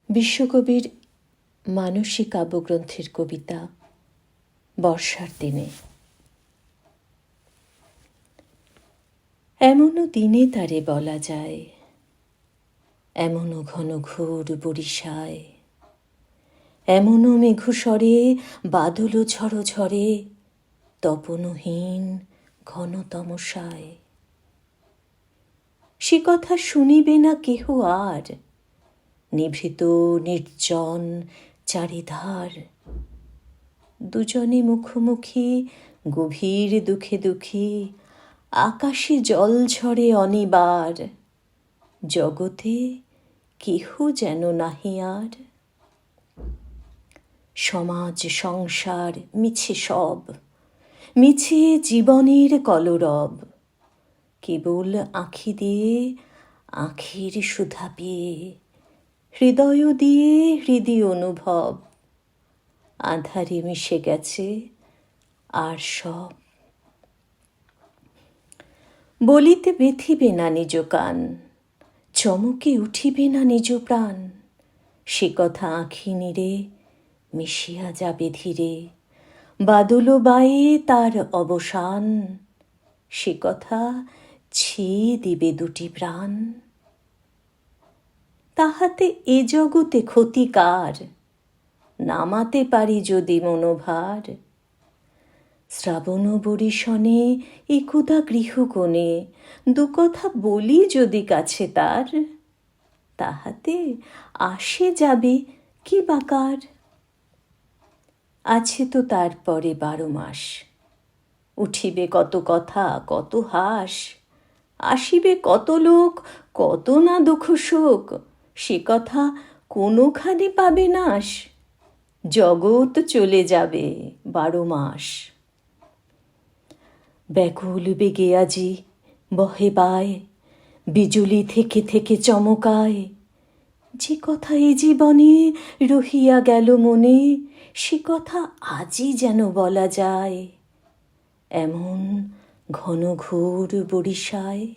বিশ্বকবির মানসী কাব্যগ্রন্থের কবিতা বর্ষার দিনে। এমনও দিনে তারে বলা যায়, এমনও ঘন ঘোর বরিশায়, এমনও মেঘস্বরে বাদল ঝড় ঝরে, তপনহীন ঘন তমসায়। সে কথা শুনিবে না কেহ আর, নিভৃত নির্জন চারিধার। দুজনে মুখোমুখি গভীর দুঃখে দুঃখী, আকাশে জল ঝরে অনিবার, জগতে কেহ যেন নাহি আর। সমাজ সংসার মিছে সব, মিছে জীবনের কলরব, কেবল আঁখি দিয়ে আঁখির সুধা পেয়ে, হৃদয় দিয়ে হৃদয় অনুভব, আঁধারে মিশে গেছে আর সব। বলিতে বেথিবে না নিজ কান, চমকে উঠিবে না নিজ প্রাণ, সে কথা আঁখি নিরে মিশিয়া যাবে ধীরে, বাদল বায়ে তার অবসান, সে কথা ছেয়ে দিবে দুটি প্রাণ। তাহাতে এ জগতে ক্ষতি কার, নামাতে পারি যদি মনোভার। শ্রাবণ বরিশনে একদা গৃহকোণে দু কথা বলি যদি কাছে তার, তাহাতে আসে যাবে কি বাকার। আছে তো তারপরে 12 মাস, উঠিবে কত কথা কত হাস, আসিবে কত লোক কত না দুঃখ শোক, সে কথা কোনোখানে পাবে নাশ। জগৎ চলে যাবে 12 মাস। ব্যাকুল বেগে আজি বহে বায়, বিজুলি থেকে থেকে চমকায়, যে কথা এ জীবনে রহিয়া গেল মনে, সে কথা আজই যেন বলা যায়, এমন ঘন ঘোর বরিশায়।